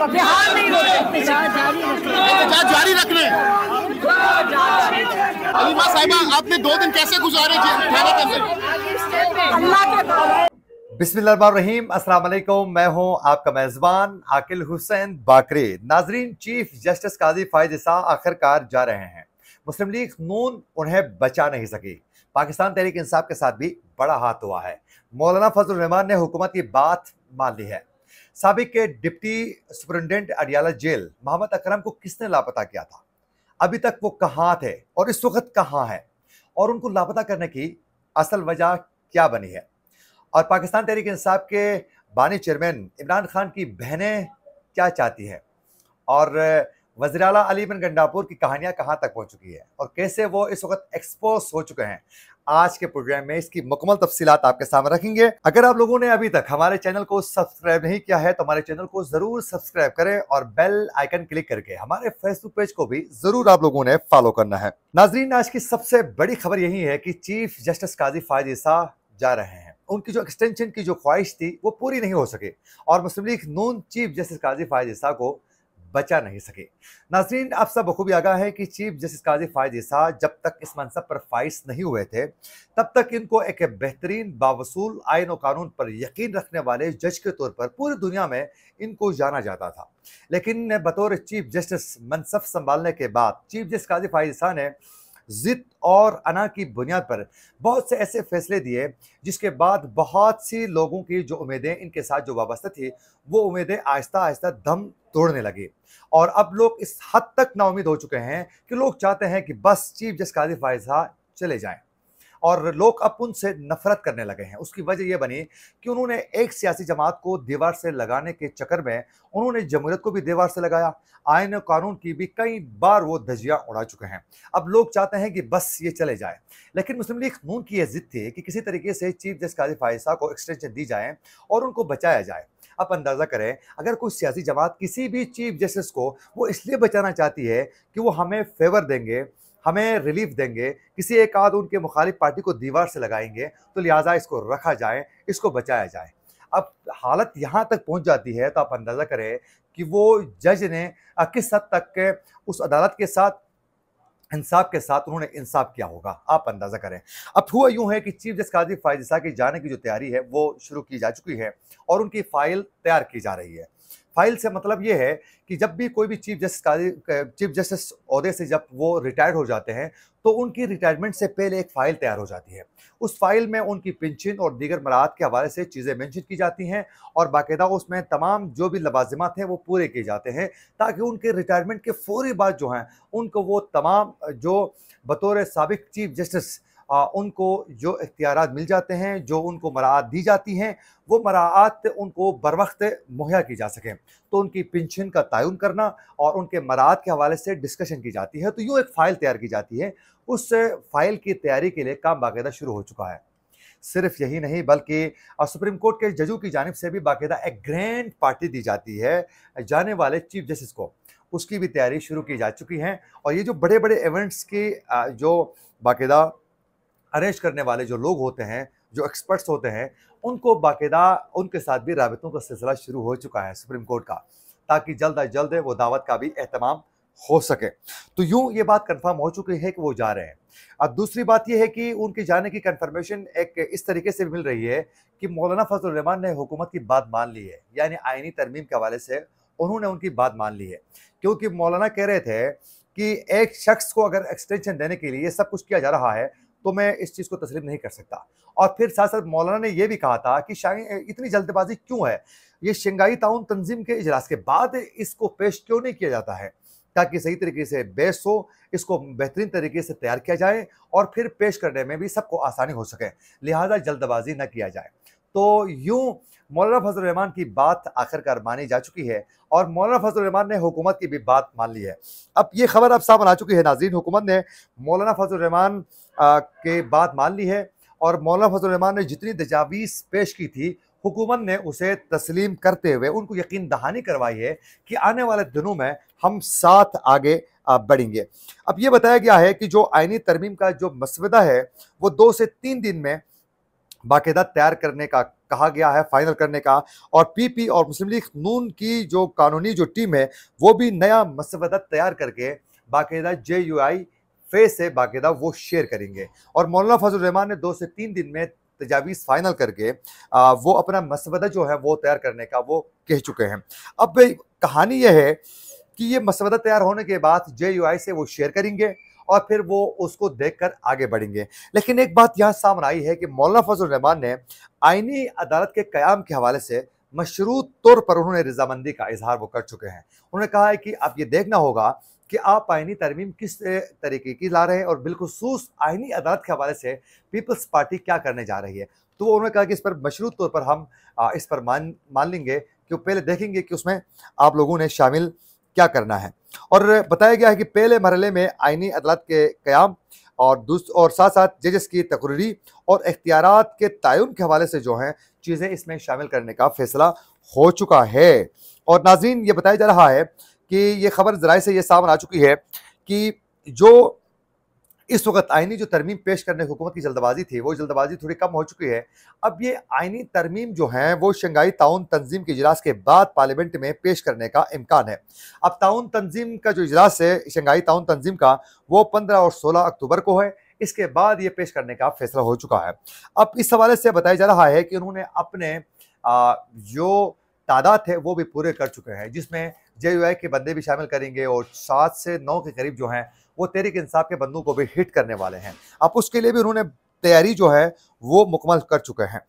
बिहार नहीं हो सकते, एहतजाज जारी रखने। अलीमा साहिबा, आपने 2 दिन कैसे गुजारे थाने के अंदर? बिस्मिल्लाहिर्रहमानिर्रहीम, अस्सलाम वालेकुम। मैं हूं आपका मेजबान आकिल हुसैन बाकरी। नाजरीन, चीफ जस्टिस काजी फायद ईसा आखिरकार जा रहे हैं। मुस्लिम लीग नून उन्हें बचा नहीं सकी। पाकिस्तान तहरीक इंसाफ के साथ भी बड़ा हाथ हुआ है। मौलाना फजल रहमान ने हुकूमत की बात मान ली है। साबिक के deputy superintendent Adiala jail Mohammad Akram को किसने लापता किया था? अभी तक वो कहाँ थे और इस वक्त कहाँ है, और उनको लापता करने की असल वजह क्या बनी है? और पाकिस्तान तहरीक इंसाफ के बानी चेयरमैन इमरान खान की बहनें क्या चाहती हैं, और वज़ीर आला अली बिन गंडापुर की कहानियां कहां तक पहुंच चुकी है, और कैसे वो इस वक्त एक्सपोज हो चुके हैं। आज के प्रोग्राम में इसकी मुकम्मल तफसीलात आपके सामने रखेंगे। अगर आप लोगों ने अभी तक हमारे चैनल को सब्सक्राइब नहीं किया है तो हमारे चैनल को जरूर सब्सक्राइब करें और बेल आइकन क्लिक करके हमारे फेसबुक पेज को भी जरूर आप लोगों ने फॉलो करना है। नाजरीन, आज की सबसे बड़ी खबर यही है कि चीफ जस्टिस काजी फायद ईसा जा रहे हैं। उनकी जो एक्सटेंशन की जो ख्वाहिश थी वो पूरी नहीं हो सके, और मुस्लिम लीग नून चीफ जस्टिस काजी फायद ईसा को बचा नहीं सके। नाजरीन, आप सब बखूबी आगाह है कि चीफ जस्टिस काजी फायद ईसा जब तक इस मनसब पर फाइज नहीं हुए थे तब तक इनको एक बेहतरीन बावसूल आइन और कानून पर यकीन रखने वाले जज के तौर पर पूरी दुनिया में इनको जाना जाता था। लेकिन बतौर चीफ जस्टिस मनसब संभालने के बाद चीफ जस्टिस काजी फायद ईसा ने जिद और अना की बुनियाद पर बहुत से ऐसे फैसले दिए जिसके बाद बहुत सी लोगों की जो उम्मीदें इनके साथ जो वाबस्ता थी वो उम्मीदें आहिस्ता आहिस्ता दम तोड़ने लगी। और अब लोग इस हद तक नाउमीद हो चुके हैं कि लोग चाहते हैं कि बस चीफ जस्टिस काजी फायद ईसा चले जाएं, और लोग अब उनसे नफरत करने लगे हैं। उसकी वजह यह बनी कि उन्होंने एक सियासी जमात को दीवार से लगाने के चक्कर में उन्होंने जमहूरियत को भी दीवार से लगाया, आइन और कानून की भी कई बार वो धज्जियां उड़ा चुके हैं। अब लोग चाहते हैं कि बस ये चले जाए। लेकिन मुस्लिम लीग नून की यह जिद थी कि किसी तरीके से चीफ जस्टिस काजी फायद ईसा को एक्सटेंशन दी जाए और उनको बचाया जाए। अब अंदाजा करें, अगर कोई सियासी जमात किसी भी चीफ जस्टिस को वो इसलिए बचाना चाहती है कि वो हमें फेवर देंगे, हमें रिलीफ देंगे, किसी एक आध उनके मुखालिफ पार्टी को दीवार से लगाएंगे, तो लिहाजा इसको रखा जाए, इसको बचाया जाए। अब हालत यहाँ तक पहुँच जाती है तो आप अंदाज़ा करें कि वो जज ने किस हद तक के उस अदालत के साथ, इंसाफ के साथ उन्होंने इंसाफ किया होगा। आप अंदाजा करें। अब हुआ यूं है कि चीफ जस्टिस काजी फायद ईसा की जाने की जो तैयारी है वो शुरू की जा चुकी है और उनकी फाइल तैयार की जा रही है। फाइल से मतलब ये है कि जब भी कोई भी चीफ जस्टिस ओहदे से जब वो रिटायर्ड हो जाते हैं तो उनकी रिटायरमेंट से पहले एक फ़ाइल तैयार हो जाती है। उस फाइल में उनकी पेंशन और दीगर मराहत के हवाले से चीज़ें मेंशन की जाती हैं और बाकायदा उसमें तमाम जो भी लवाजिमात हैं वो पूरे किए जाते हैं, ताकि उनके रिटायरमेंट के फौरी बाद जो हैं उनको वो तमाम जो बतौर साबिक चीफ जस्टिस उनको जो इख्तियारात मिल जाते हैं, जो उनको मराहत दी जाती हैं, वो मराहत उनको बर वक्त मुहैया की जा सकें। तो उनकी पेंशन का तयन करना और उनके मराहत के हवाले से डिस्कशन की जाती है। तो यूँ एक फ़ाइल तैयार की जाती है। उस फाइल की तैयारी के लिए काम बाकायदा शुरू हो चुका है। सिर्फ यही नहीं बल्कि सुप्रीम कोर्ट के जजों की जानिब से भी बाकायदा एक ग्रैंड पार्टी दी जाती है जाने वाले चीफ जस्टिस को, उसकी भी तैयारी शुरू की जा चुकी है। और ये जो बड़े बड़े इवेंट्स की जो बाकायदा अरेंज करने वाले जो लोग होते हैं, जो एक्सपर्ट्स होते हैं, उनको बाकायदा उनके साथ भी राबितों का सिलसिला शुरू हो चुका है सुप्रीम कोर्ट का, ताकि जल्द अज जल्द वो दावत का भी एहतमाम हो सके। तो यूं ये बात कंफर्म हो चुकी है कि वो जा रहे हैं। अब दूसरी बात यह है कि उनके जाने की कंफर्मेशन एक इस तरीके से मिल रही है कि मौलाना फजल रहमान ने हुकूमत की बात मान ली है, यानी आईनी तरमीम के हवाले से उन्होंने उनकी बात मान ली है। क्योंकि मौलाना कह रहे थे कि एक शख्स को अगर एक्सटेंशन देने के लिए सब कुछ किया जा रहा है तो मैं इस चीज़ को तस्लीम नहीं कर सकता। और फिर साथ साथ मौलाना ने यह भी कहा था कि शायद इतनी जल्दबाजी क्यों है, ये शंघाई ताउन तंजीम के इजलास के बाद इसको पेश क्यों नहीं किया जाता है, ताकि सही तरीके से बहस हो, इसको बेहतरीन तरीके से तैयार किया जाए और फिर पेश करने में भी सबको आसानी हो सके, लिहाजा जल्दबाजी न किया जाए। तो यूं मौलाना फजल रहमान की बात आखिरकार मानी जा चुकी है और मौलाना फजल रहमान ने हुकूमत की भी बात मान ली है। अब ये खबर अब सामने आ चुकी है नाज़रीन, हुकूमत ने मौलाना फजल रहमान के बात मान ली है और मौलाना फजल रहमान ने जितनी तजावीज़ पेश की थी हुकूमत ने उसे तस्लीम करते हुए उनको यकीन दहानी करवाई है कि आने वाले दिनों में हम साथ आगे बढ़ेंगे। अब ये बताया गया है कि जो आईनी तरमीम का जो मसवदा है वो 2 से 3 दिन में बाकायदा तैयार करने का कहा गया है फाइनल करने का। और पीपी और मुस्लिम लीग नून की जो कानूनी जो टीम है वो भी नया मसवदा तैयार करके बाकायदा JUI फेस से बाकायदा वो शेयर करेंगे। और मौलाना फजल रहमान ने 2 से 3 दिन में तजावीज़ फाइनल करके वो अपना मसवदा जो है वो तैयार करने का वो कह चुके हैं। अब कहानी यह है कि ये मसवदा तैयार होने के बाद JUI से वो शेयर करेंगे और फिर वो उसको देखकर आगे बढ़ेंगे। लेकिन एक बात यहाँ सामने आई है कि मौलाना फजल रहमान ने आईनी अदालत के क़याम के हवाले से मशरूत तौर पर उन्होंने रजामंदी का इजहार वो कर चुके हैं। उन्होंने कहा है कि अब ये देखना होगा कि आप आईनी तरमीम किस तरीके की ला रहे हैं और बिलखुसूस आईनी अदालत के हवाले से पीपल्स पार्टी क्या करने जा रही है। तो उन्होंने कहा कि इस पर मशरूत तौर पर हम इस पर मान लेंगे कि पहले देखेंगे कि उसमें आप लोगों ने शामिल क्या करना है। और बताया गया है कि पहले मरहले में आईनी अदालत के क़याम और साथ साथ जजेस की तकरीरी और इख्तियारात के तयन के हवाले से जो हैं चीज़ें इसमें शामिल करने का फैसला हो चुका है। और नाज़रीन, ये बताया जा रहा है कि ये खबर ज़राए से ये सामने आ चुकी है कि जो इस वक्त आईनी जो तरमीम पेश करने हुकूमत की जल्दबाजी थी वो जल्दबाजी थोड़ी कम हो चुकी है। अब ये आईनी तरमीम जो है वो शंघाई ताउन तंजीम के इजलास के बाद पार्लियामेंट में पेश करने का इम्कान है। अब ताउन तंजीम का जो इजलास है शंघाई ताउन तंजीम का वो 15 और 16 अक्टूबर को है। इसके बाद ये पेश करने का फैसला हो चुका है। अब इस हवाले से बताया जा रहा है कि उन्होंने अपने जो तादाद है वो भी पूरे कर चुके हैं, जिसमें JUI के बंदे भी शामिल करेंगे और 7 से 9 के करीब जो हैं वो तहरीक इंसाफ के बंदों को भी हिट करने वाले हैं। अब उसके लिए भी उन्होंने तैयारी जो है वो मुकम्मल कर चुके हैं।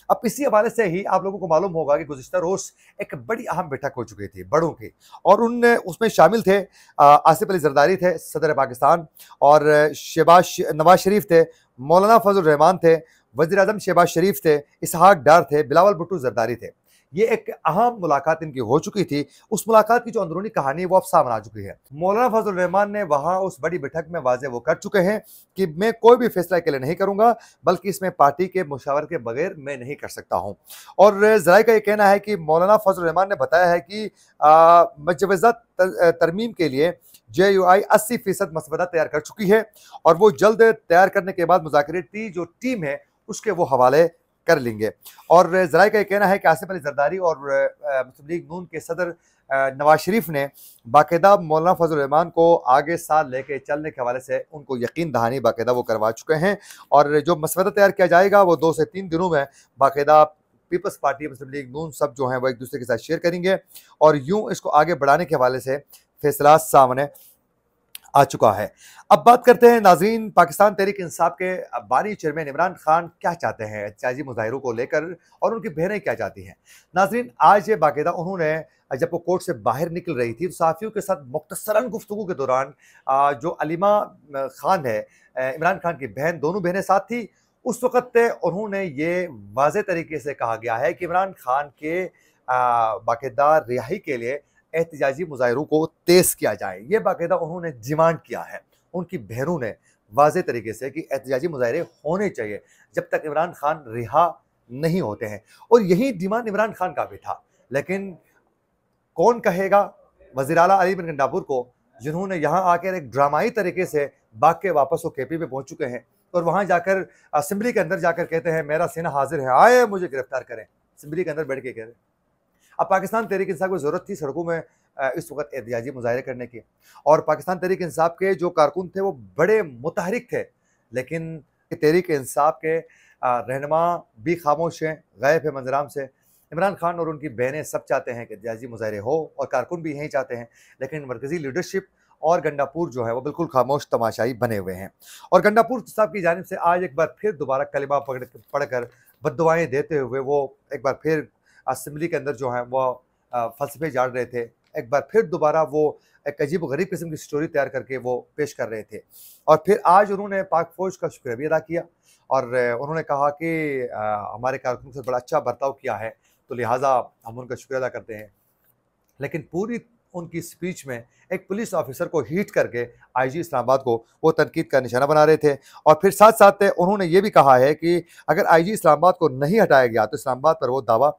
अब इसी हवाले से ही आप लोगों को मालूम होगा कि गुज़िश्ता रोज़ एक बड़ी अहम बैठक हो चुकी थी बड़ों की, और उसमें शामिल थे आसिफ अली जरदारी थे सदर पाकिस्तान, और नवाज शरीफ थे, मौलाना फजल रहमान थे, वज़ीर आज़म शहबाज शरीफ थे, इसहाक डार थे, बिलावल भुट्टो जरदारी थे। ये एक अहम मुलाकात इनकी हो चुकी थी। उस मुलाकात की जो अंदरूनी कहानी है वो अब सामने आ चुकी है। मौलाना फजल रहमान ने वहाँ उस बड़ी बैठक में वाज़े वो कर चुके हैं कि मैं कोई भी फैसला अकेले नहीं करूँगा, बल्कि इसमें पार्टी के मुशावरत के बगैर मैं नहीं कर सकता हूँ। और ज़राए का ये कहना है कि मौलाना फजल रहमान ने बताया है कि मुजवज़ा तरमीम के लिए JUI 80% मसवदा तैयार कर चुकी है और वो जल्द तैयार करने के बाद मुज़ाकराती जो टीम है उसके वो हवाले कर लेंगे। और ज़राए का ये कहना है कि आसिफ अली जरदारी और मुस्लिम लीग नून के सदर नवाज शरीफ ने बाकायदा मौलाना फजल रहमान को आगे साथ लेके चलने के हवाले से उनको यकीन दहानी बाकायदा वो करवा चुके हैं। और जो मसवदा तैयार किया जाएगा वो 2 से 3 दिनों में बाकायदा पीपल्स पार्टी, मुस्लिम लीग नून सब जो हैं वो एक दूसरे के साथ शेयर करेंगे और यूँ इसको आगे बढ़ाने के हवाले से फैसला सामने आ चुका है। अब बात करते हैं नाज़रीन, पाकिस्तान तहरीक इंसाफ के बानी चेयरमैन इमरान खान क्या चाहते हैं एहतजाजी मुजाहिरों को लेकर और उनकी बहनें क्या चाहती हैं। नाज़रीन, आज बाकायदा उन्होंने जब वो कोर्ट से बाहर निकल रही थी तो सहाफ़ियों के साथ मुख्तसरन गुफ्तगू के दौरान जो अलीमा खान है, इमरान खान की बहन, दोनों बहनें साथ थी। उस वक़्त उन्होंने ये वाज़ेह तरीके से कहा गया है कि इमरान खान के बाकायदा रिहाई के लिए एहतजाजी मुजाहिरों को तेज़ किया जाए। ये बाकायदा उन्होंने डिमांड किया है उनकी बहनों ने वाज़ेह तरीके से कि एहतजाजी मुजाहिरे होने चाहिए जब तक इमरान खान रिहा नहीं होते हैं। और यही डिमांड इमरान खान का भी था। लेकिन कौन कहेगा वज़ीर आला अली बिन गंडापुर को, जिन्होंने यहाँ आकर एक ड्रामाई तरीके से भाग के वापस वो KP पे पहुँच चुके हैं और वहाँ जाकर असम्बली के अंदर जाकर कहते हैं मेरा सीना हाजिर है, आए मुझे गिरफ्तार करें। असम्बली के अंदर बैठ के कह रहे। अब पाकिस्तान तहरीक इंसाफ को ज़रूरत थी सड़कों में इस वक्त एहतजाजी मुजाहिरे करने की, और पाकिस्तान तहरीक इंसाफ के जो कारकुन थे वो बड़े मुतहरिक थे, लेकिन तहरीक इंसाफ के रहनुमा भी खामोश हैं, गायब है मंजराम से। इमरान खान और उनकी बहनें सब चाहते हैं कि एहतजाजी मुजाहिरे हो और कारकुन भी यही चाहते हैं, लेकिन मरकज़ी लीडरशिप और गंडापुर जो है वो बिल्कुल खामोश तमाशाई बने हुए हैं। और गंडापुर साहब की जानिब से आज एक बार फिर दोबारा कलिमा पढ़कर बद्दुआएं देते हुए वो एक बार फिर असम्बली के अंदर जो है वो फलसफे झाड़ रहे थे। एक बार फिर दोबारा वो एक अजीब गरीब किस्म की स्टोरी तैयार करके वो पेश कर रहे थे। और फिर आज उन्होंने पाक फ़ौज का शुक्रिया भी अदा किया और उन्होंने कहा कि हमारे कारकुनों से बड़ा अच्छा बर्ताव किया है, तो लिहाजा हम उनका शुक्रिया अदा करते हैं। लेकिन पूरी उनकी स्पीच में एक पुलिस ऑफिसर को हिट करके IG इस्लामाबाद को वो तनकीद का निशाना बना रहे थे। और फिर साथ साथ उन्होंने ये भी कहा है कि अगर IG इस्लामाबाद को नहीं हटाया गया तो इस्लामाबाद पर वो दावा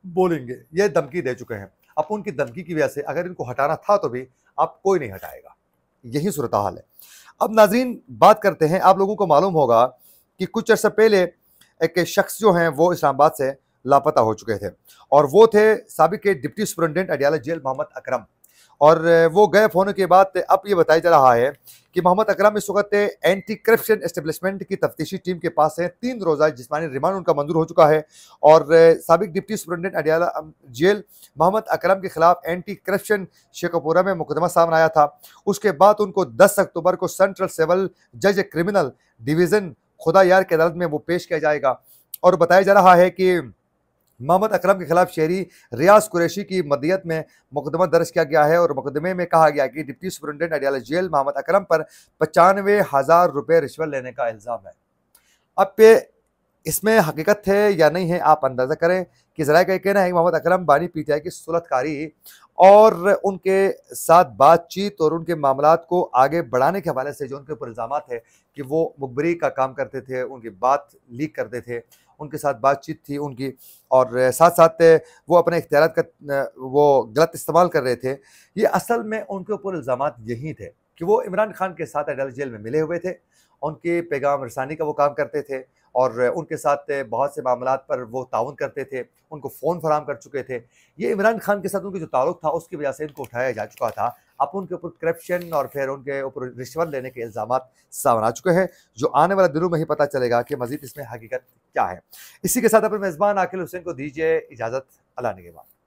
बोलेंगे। ये धमकी दे चुके हैं। अब उनकी धमकी की वजह से अगर इनको हटाना था तो भी अब कोई नहीं हटाएगा, यही सूरत हाल है। अब नाज़रीन बात करते हैं, आप लोगों को मालूम होगा कि कुछ अर्सा पहले एक शख्स जो हैं वो इस्लामाबाद से लापता हो चुके थे और वो थे साबिक deputy superintendent Adiala jail Mohammad Akram. और वो गायब होने के बाद अब ये बताया जा रहा है कि मोहम्मद अकरम इस वक्त एंटी करप्शन एस्टेब्लिशमेंट की तफ्तीशी टीम के पास है। 3 रोज़ा जिस्मानी रिमांड उनका मंजूर हो चुका है और साबिक deputy superintendent Adiala jail Mohammad Akram के खिलाफ एंटी करप्शन शेखपुरा में मुकदमा सामने आया था। उसके बाद उनको 10 अक्टूबर को सेंट्रल सिविल जज क्रिमिनल डिवीज़न खुदा यार की अदालत में वो पेश किया जाएगा। और बताया जा रहा है कि मोहम्मद अकरम के खिलाफ शहरी रियाज कुरैशी की मदीयत में मुकदमा दर्ज किया गया है और मुकदमे में कहा गया कि deputy superintendent Adiala jail Mohammad Akram पर 95,000 रुपये रिश्वत लेने का इल्ज़ाम है। अब पे इसमें हकीकत है या नहीं है आप अंदाज़ा करें कि ज़रा का कहना है कि मोहम्मद अकरम बानी पीटीआई की सुलहकारी और उनके साथ बातचीत और उनके मामलात को आगे बढ़ाने के हवाले से जो उनके ऊपर इल्ज़ामात है कि वो मुखबरी का काम करते थे, उनकी बात लीक करते थे, उनके साथ बातचीत थी उनकी और साथ साथ वो अपने इख्तियारात का वो गलत इस्तेमाल कर रहे थे। ये असल में उनके ऊपर इल्ज़ामात यही थे कि वो इमरान खान के साथ अडयाला जेल में मिले हुए थे, उनके पैगाम रसानी का वो काम करते थे और उनके साथ बहुत से मामलात पर वो ताउन करते थे, उनको फ़ोन फराहम कर चुके थे। ये इमरान खान के साथ उनका जो ताल्लुक़ था उसकी वजह से इनको उठाया जा चुका था। अब उनके ऊपर करप्शन और फिर उनके ऊपर रिश्वत लेने के इल्ज़ामात सामने आ चुके हैं, जो आने वाले दिनों में ही पता चलेगा कि मज़ीद इसमें हकीकत क्या है। इसी के साथ अपने मेज़बान आकिल हुसैन को दीजिए इजाज़त। अल्लाह निगहबान।